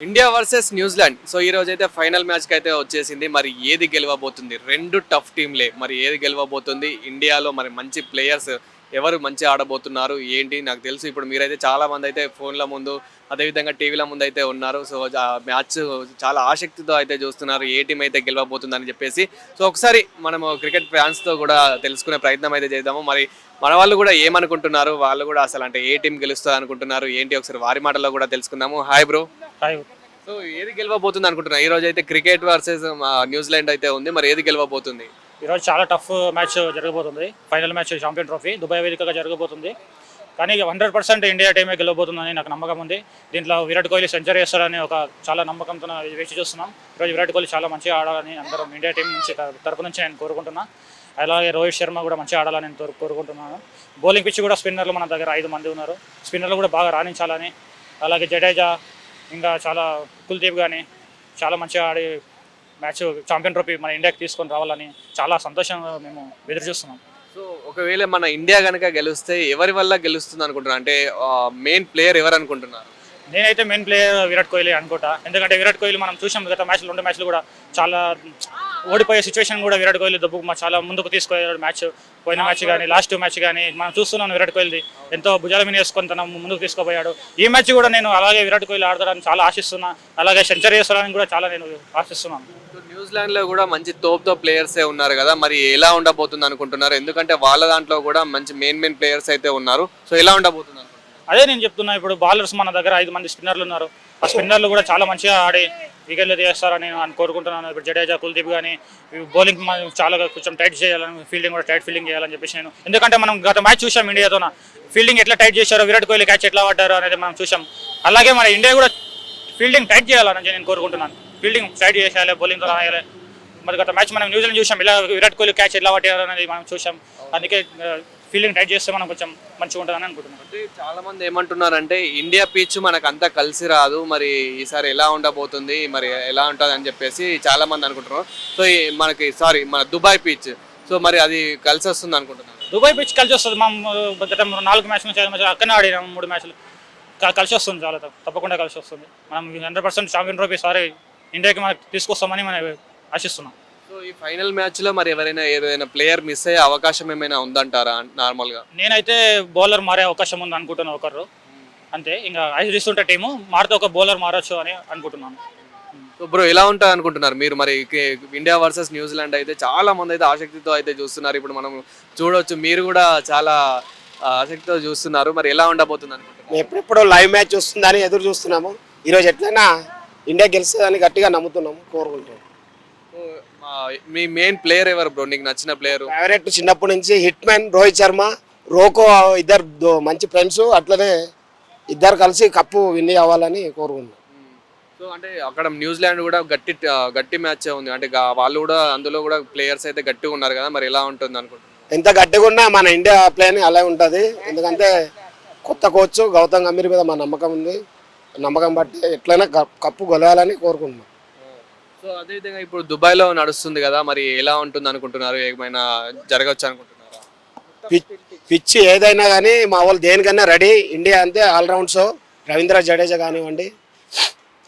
India versus New Zealand. So ఈ రోజు అయితే ఫైనల్ మ్యాచ్కి అయితే వచ్చేసింది. మరి ఏది గెలవబోతుంది? రెండు టఫ్ టీంలే. మరి ఏది గెలవబోతుంది? ఇండియాలో మరి మంచి ప్లేయర్స్ ఎవరు మంచి ఆడబోతున్నారు ఏంటి నాకు తెలుసు. ఇప్పుడు మీరైతే చాలా మంది అయితే ఫోన్ల ముందు అదేవిధంగా టీవీల ముందు అయితే ఉన్నారు. సో మ్యాచ్ చాలా ఆసక్తితో అయితే చూస్తున్నారు ఏ టీం అయితే గెలవబోతుందని చెప్పేసి. సో ఒకసారి మనము క్రికెట్ ఫ్యాన్స్తో కూడా తెలుసుకునే ప్రయత్నం అయితే చేద్దాము. మరి మన వాళ్ళు కూడా ఏమనుకుంటున్నారు, వాళ్ళు కూడా అసలు అంటే ఏ టీం గెలుస్తుంది అనుకుంటున్నారు ఏంటి, ఒకసారి వారి మాటల్లో కూడా తెలుసుకుందాము. Hi bro. హాయ్. సో ఏది గెలవబోతుంది అనుకుంటున్నా? ఈ రోజు అయితే క్రికెట్ వర్సెస్ న్యూజిలాండ్ అయితే ఉంది. మరి ఏది గెలవబోతుంది? ఈరోజు చాలా టఫ్ మ్యాచ్ జరగబోతుంది. Final match champion trophy Dubai వేదికగా జరగబోతుంది. కానీ 100% ఇండియా టీమే గెలవబోతుందని నాకు నమ్మకం ఉంది. దీంట్లో విరాట్ కోహ్లీ సెంచరీ వేస్తారని ఒక చాలా నమ్మకంతో వేచి చూస్తున్నాం. ఈరోజు విరాట్ కోహ్లీ చాలా మంచిగా ఆడాలని అందరం ఇండియా టీం నుంచి తరపు నుంచి నేను కోరుకుంటున్నా. అలాగే రోహిత్ శర్మ కూడా మంచిగా ఆడాలని నేను కోరుకుంటున్నాను. బౌలింగ్ పిచ్ కూడా స్పిన్నర్లు మన దగ్గర 5 మంది ఉన్నారు. స్పిన్నర్లు కూడా బాగా రాణించాలని, అలాగే జడేజా ఇంకా చాలా కుల్దీప్ కానీ చాలా మంచిగా ఆడి మ్యాచ్ ఛాంపియన్ ట్రోఫీ మన ఇండియాకి తీసుకొని రావాలని చాలా సంతోషంగా మేము ఎదురు చూస్తున్నాం. సో ఒకవేళ మన ఇండియా కనుక గెలిస్తే ఎవరి వల్ల గెలుస్తుంది అనుకుంటున్నారు? అంటే మెయిన్ ప్లేయర్ ఎవరు అనుకుంటున్నారు? నేనైతే మెయిన్ ప్లేయర్ విరాట్ కోహ్లీ అనుకుంటా. ఎందుకంటే విరాట్ కోహ్లీ మనం చూసాం గత మ్యాచ్లు 2 మ్యాచ్లు కూడా చాలా ఓడిపోయే సిచ్యువేషన్ కూడా విరాట్ కోహ్లీ చాలా ముందుకు తీసుకుపోయాడు. మ్యాచ్ పోయిన మ్యాచ్ కానీ లాస్ట్ మ్యాచ్ కానీ మనం చూస్తున్నాను విరాట్ కోహ్లీ ఎంతో భుజాల మీద వేసుకొని తన ముందుకు తీసుకుపోయాడు. ఈ మ్యాచ్ కూడా నేను అలాగే విరాట్ కోహ్లీ ఆడతాడని చాలా ఆశిస్తున్నా. అలాగే సెంచరీ వేస్తాడని కూడా చాలా నేను ఆశిస్తున్నాను. న్యూజిలాండ్లో కూడా మంచి తోపుతో ప్లేయర్సే ఉన్నారు కదా, మరి ఎలా ఉండబోతుంది అనుకుంటున్నారు? ఎందుకంటే వాళ్ళ దాంట్లో కూడా మంచి మెయిన్ ప్లేయర్స్ అయితే ఉన్నారు. సో ఎలా ఉండబోతుంది? అదే నేను చెప్తున్నా. ఇప్పుడు బౌలర్స్ మన దగ్గర 5 మంది స్పిన్నర్లు ఉన్నారు. ఆ స్పిన్నర్లు కూడా చాలా మంచిగా ఆడి వికెట్లు తీస్తారని నేను కోరుకుంటున్నాను. ఇప్పుడు జడేజా, కుల్దీప్ కానీ బౌలింగ్ చాలా కొంచెం టైట్ చేయాలని, ఫీల్డింగ్ కూడా టైట్ ఫీల్డింగ్ చేయాలని చెప్పేసి నేను, ఎందుకంటే మనం గత మ్యాచ్ చూసాం ఇండియాతో ఫీల్డింగ్ ఎట్లా టైట్ చేశారో, విరాట్ కోహ్లీ క్యాచ్ ఎట్లా పడ్డారో అనేది మనం చూసాం. అలాగే మన ఇండియా కూడా ఫీల్డింగ్ టైట్ చేయాలని నేను కోరుకుంటున్నాను. ఫీల్డింగ్ టైట్ చేయాలి, బౌలింగ్తో రాయాలి. మరి గత మ్యాచ్ మనం న్యూజిలాండ్ చూసాం, ఇలా విరాట్ కోహ్లీ క్యాచ్ ఎట్లా పట్టారు అనేది మనం చూసాం. అందుకే ఫీల్డింగ్ టైట్ చేస్తే మనం కొంచెం మంచిగా ఉంటుందని అనుకుంటున్నాం. అంటే చాలా మంది ఏమంటున్నారంటే ఇండియా పిచ్ మనకు అంతా కలిసి రాదు, మరి ఈసారి ఎలా ఉండబోతుంది, మరి ఎలా ఉంటుంది అని చెప్పేసి చాలా మంది అనుకుంటున్నారు. సో మన దుబాయ్ పిచ్, సో మరి అది కలిసి వస్తుంది అనుకుంటున్నారు? దుబాయ్ పిచ్ కలిసి వస్తుంది. మనం గత 4 మ్యాచ్లు నుంచి 5 మ్యాచ్లు అక్కడనే ఆడినాం. 3 మ్యాచ్లు కలిసి వస్తుంది, చాలా తప్పకుండా కలిసి వస్తుంది. మనం 100% ఛాంపియన్ ట్రోఫీ సారీ ఇండియాకి మనకు తీసుకొస్తామని మనం ఆశిస్తున్నాం. సో ఈ ఫైనల్ మ్యాచ్లో మరి ఏదైనా ప్లేయర్ మిస్ అయ్యే అవకాశం ఏమైనా ఉందంటారా? నార్మల్గా నేనైతే బౌలర్ మారే అవకాశం ఉంది అనుకుంటున్నాను. ఒకరు అంతే, ఇంకా ఐదు టీము మారితే ఒక బౌలర్ మారచ్చు అని అనుకుంటున్నాను. సో బ్రో ఎలా ఉంటుంది అనుకుంటున్నారు మీరు? మరి ఇండియా వర్సెస్ న్యూజిలాండ్ అయితే చాలా మంది అయితే ఆసక్తితో అయితే చూస్తున్నారు. ఇప్పుడు మనం చూడవచ్చు, మీరు కూడా చాలా ఆసక్తితో చూస్తున్నారు. మరి ఎలా ఉండబోతుంది అనుకుంటున్నారు? ఎప్పుడెప్పుడు లైవ్ మ్యాచ్ వస్తుందని ఎదురు చూస్తున్నాము. ఈరోజు ఎట్లయినా ఇండియా గెలుస్తుందని గట్టిగా నమ్ముతున్నాము, కోరుకుంటున్నాము. మీ మెయిన్ ప్లేయర్ ఎవరు బ్రో, నీకు నచ్చిన ప్లేయర్? ఫేవరెట్ చిన్నప్పటి నుంచి హిట్ మ్యాన్ రోహిత్ శర్మ, రోకో ఇద్దరు మంచి ఫ్రెండ్స్. అట్లనే ఇద్దరు కలిసి కప్పు విన్ అవ్వాలని కోరుకుంటున్నాం. సో అంటే అక్కడ న్యూజిలాండ్ కూడా గట్టి మ్యాచ్ ఉంది. అంటే వాళ్ళు కూడా అందులో కూడా ప్లేయర్స్ అయితే గట్టిగా ఉన్నారు కదా, మరి ఎలా ఉంటుంది అనుకుంటున్నారు? ఎంత గట్టిగా ఉన్నా మన ఇండియా ప్లేని అలా ఉంటుంది. ఎందుకంటే కొత్త కోచ్ గౌతమ్ గంభీర్ మీద మా నమ్మకం ఉంది. నమ్మకం బట్టి ఎట్లయినా కప్పు గెలవాలని కోరుకుంటున్నాం. సో అదేవిధంగా ఇప్పుడు దుబాయ్లో నడుస్తుంది కదా, మరి ఎలా ఉంటుంది అనుకుంటున్నారు? ఏమైనా జరగవచ్చు అనుకుంటున్నారా? పిచ్ ఏదైనా కానీ మా వాళ్ళు దేనికన్నా రెడీ. ఇండియా అంతే ఆల్రౌండ్ షో. రవీంద్ర జడేజా కానివ్వండి,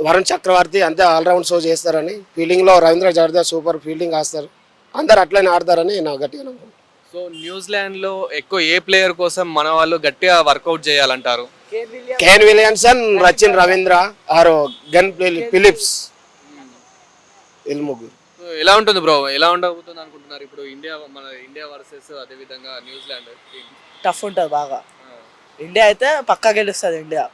వరుణ్ చక్రవర్తి అంతే ఆల్రౌండ్ షో చేస్తారని. ఫీల్డింగ్లో రవీంద్ర జడేజా సూపర్ ఫీల్డింగ్ వేస్తారు. అందరు అట్లనే ఆడతారని నాకు గట్టిగా నమ్మకం. సో న్యూజిలాండ్లో ఎక్కువ ఏ ప్లేయర్ కోసం మన వాళ్ళు గట్టిగా వర్కౌట్ చేయాలంటారు? Kane Williamson, Rachin Ravindra or Glenn Phillips, వీళ్ళు ముగ్గురు. ఎలా ఉంటుంది బ్రో, ఎలా ఉండబోతుంది అనుకుంటున్నారు? ఇప్పుడు మన ఇండియా వర్సెస్ అదేవిధంగా న్యూజిలాండ్ టఫ్ ఉంటుంది బాగా. ఇండియా అయితే పక్కా గెలుస్తుంది. ఇండియా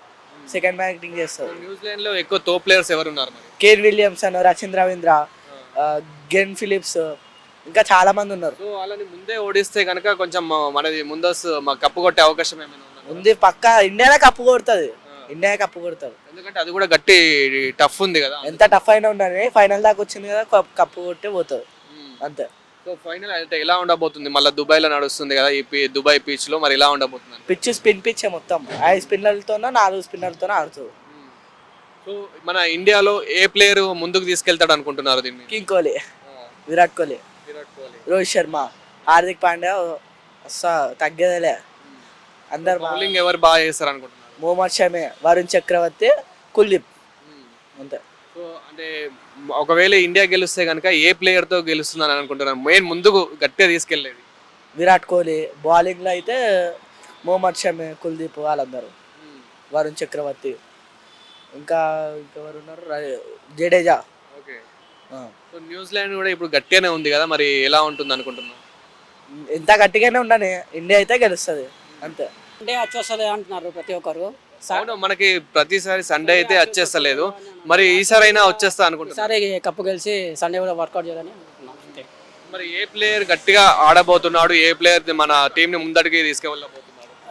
సెకండ్ బ్యాటింగ్ చేస్తుంది. న్యూజిలాండ్లో ఎక్కువ తో ప్లేయర్స్ ఎవరు ఉన్నారు మరి? Kane Williamson, Rachin Ravindra, Glenn Phillips, ఇంకా చాలా మంది ఉన్నారు. సో వాళ్ళని ముందే ఓడిస్తే కనుక కొంచెం మనది ముందస్తు కప్పు కొట్టే అవకాశం ఏమైనా ఉంది. పక్కా ఇండియానే కప్పు కొడుతుంది. ఇండియా కప్పు కొడతారు, ఎందుకంటే అది కూడా గట్టి టఫ్ ఉంది కదా. ఎంత టఫ్ అయినా ఉండాలి, ఫైనల్ దాకా వచ్చింది కదా, కప్పు కొట్టే పోతుంది అంతే. సో ఫైనల్ అయితే ఎలా ఉండబోతుంది? మళ్ళీ దుబాయ్లో నడుస్తుంది కదా ఈ దుబాయ్ పిచ్ లో, మరి ఎలా ఉండబోతుంది? పిచ్ స్పిన్ పిచ్ మొత్తం 5 స్పిన్నర్లతోనో 4 స్పిన్నర్లతోనో ఆడుతుంది. సో మన ఇండియాలో ఏ ప్లేయర్ ముందుకు తీసుకెళ్తాడు అనుకుంటున్నారు దీన్ని? కింగ్ కోహ్లీ, విరాట్ కోహ్లీ, రోహిత్ శర్మ, హార్దిక్ పాండ్యా తగ్గేదేలే. అందరు బౌలింగ్ ఎవరు బాగా చేస్తారు అనుకుంటున్నారు? మొహమ్మద్ షమి, వరుణ్ చక్రవర్తి, కుల్దీప్. అంతే. సో అంటే ఒకవేళ ఇండియా గెలిస్తే కనుక ఏ ప్లేయర్తో గెలుస్తుందని అనుకుంటున్నాను మెయిన్ ముందుకు గట్టిగా తీసుకెళ్ళేది? విరాట్ కోహ్లీ, బౌలింగ్లో అయితే మొహమ్మద్ షమి, కుల్దీప్ వాళ్ళందరూ, వరుణ్ చక్రవర్తి, ఇంకా ఇంకెవరు ఉన్నారు, జడేజా. ఓకే. ఆ. సో న్యూజిలాండ్ కూడా ఇప్పుడు గట్టిగానే ఉంది కదా, మరి ఎలా ఉంటుంది అనుకుంటున్నాను? ఎంత గట్టిగానే ఉండని ఇండియా అయితే గెలుస్తుంది అంతే. ఇండియా వచ్చేస్తుంది అంటున్నారు ప్రతి ఒక్కరు. అవును, మనకి ప్రతిసారి సండే అయితే వచ్చేస్తలేదు, మరి ఈసారి అయినా వచ్చేస్తా అనుకుంటున్నాను. ఈసారి కప్పు గెలిచి సండే కూడా వర్కౌట్ చేయాలని అనుకుంటున్నాను అంతే. మరి ఏ ప్లేయర్ గట్టిగా ఆడబోతున్నాడు, ఏ ప్లేయర్ మన టీంని ముందడికి తీసుకెళ్ళబోతున్నాడు?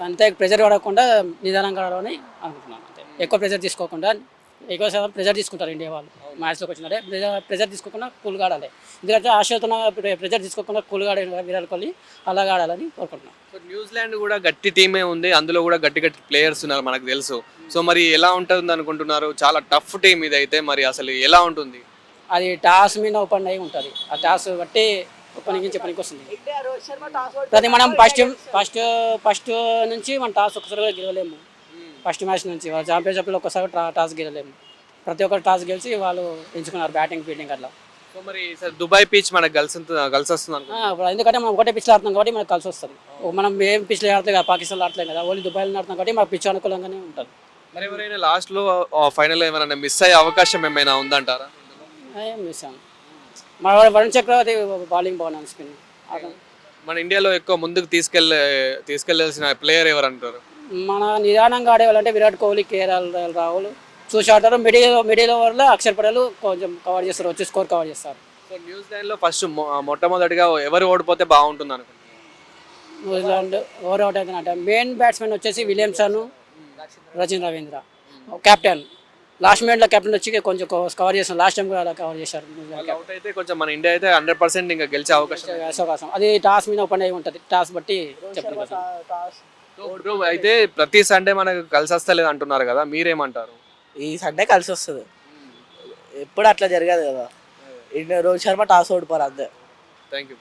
అంతే ప్రెజర్ పడకుండా నిదానంగా ఆడాలని అనుకుంటున్నాను అంతే. ఎక్కువ ప్రెజర్ తీసుకోకుండా, ఎక్కువ శాతం ప్రెజర్ తీసుకుంటారు ఇండియా వాళ్ళు మ్యాచ్లోకి వచ్చినట్టే. ప్రెజర్ తీసుకోకుండా కూల్గా ఆడాలి. ఎందుకంటే ఆశతో ప్రెజర్ తీసుకోకుండా కూల్గా ఆడే విరాట్ కోహ్లీ అలాగా ఆడాలని కోరుకుంటున్నాను. సో న్యూజిలాండ్ కూడా గట్టి టీమే ఉంది, అందులో కూడా గట్టి గట్టి ప్లేయర్స్ ఉన్నారు మనకు తెలుసు. సో మరి ఎలా ఉంటుంది అనుకుంటున్నారు? చాలా టఫ్ టీం ఇది అయితే, మరి అసలు ఎలా ఉంటుంది? అది టాస్ మీద ఓపెన్ అయి ఉంటుంది. ఆ టాస్ బట్టి ఓపెనింగ్ చెప్పడానికి వస్తుంది. ప్రతి మనం ఫస్ట్ నుంచి మనం టాస్ ఒక్కసారి కూడా గెలవలేము. ఫస్ట్ మ్యాచ్ నుంచి వాళ్ళు ఛాంపియన్షిప్లో ఒక్కసారి టాస్ గెలవలేము. ప్రతి ఒక్కరు టాస్ గెలిచి వాళ్ళు ఎంచుకున్నారు బ్యాటింగ్ ఫీల్డింగ్ అట్లా. సో మరి ఈసారి దుబాయ్ పిచ్ మనకు కలిసి వస్తుంది అనుకుంటున్నాను. ఇప్పుడు ఎందుకంటే మనం ఒకటే పిచ్లో ఆడుతున్నాం కాబట్టి మనకు కలిసి వస్తుంది. మనం ఏం పిచ్లో ఆడలేదు కదా, పాకిస్తాన్లో ఆడలేదు కదా, ఓన్లీ దుబాయ్లో ఆడుతున్నాం కాబట్టి మాకు పిచ్ అనుకూలంగానే ఉంటుంది. మరి ఎవరైనా లాస్ట్లో ఫైనల్ ఏమైనా మిస్ అయ్యే అవకాశం ఏమైనా ఉందంటారా? ఏం మిస్ అయ్యాం. మన వరుణ్ చక్రవర్తి బౌలింగ్ బాగున్నాను, స్పిన్. మన ఇండియాలో ఎక్కువ ముందుకు తీసుకెళ్లాల్సిన ప్లేయర్ ఎవరు అంటారు? మన నిదానంగా ఆడేవాళ్ళంటే విరాట్ కోహ్లీ, కేఎల్ రాహుల్ చూసి ఆడతారు. మిడిల్ ఓవర్లో అక్షర్ పటేల్ కొంచెం కవర్ చేస్తారు, వచ్చి స్కోర్ కవర్ చేస్తారు. సో న్యూజిలాండ్లో ఫస్ట్ మొట్టమొదటిగా ఎవరు ఓడిపోతే బాగుంటుంది అనుకుంటున్నాను? న్యూజిలాండ్ ఓవర్ అవుట్ అవుతుందంటే మెయిన్ బ్యాట్స్మెన్ వచ్చేసి Williamson, Rachin Ravindra captain. Last మినిట్లో కెప్టెన్ వచ్చి కొంచెం కవర్ చేస్తారు. లాస్ట్ టైం కూడా అలా కవర్ చేశారు. అవుట్ అయితే కొంచెం మన ఇండియా అయితే 100% ఇంకా గెలిచే అవకాశం. అది టాస్ మీద ఓపెన్ అయి ఉంటుంది. టాస్ బట్టి చెప్పండి. సో బ్రో, అయితే ప్రతి సండే మనకు కలిసి వస్తలేదు అంటున్నారు కదా, మీరేమంటారు? ఈ సండే కలిసి వస్తుంది. ఎప్పుడు అట్లా జరగదు కదా. రోహిత్ శర్మ టాస్ ఓడిపోరు అంతే. Thank you.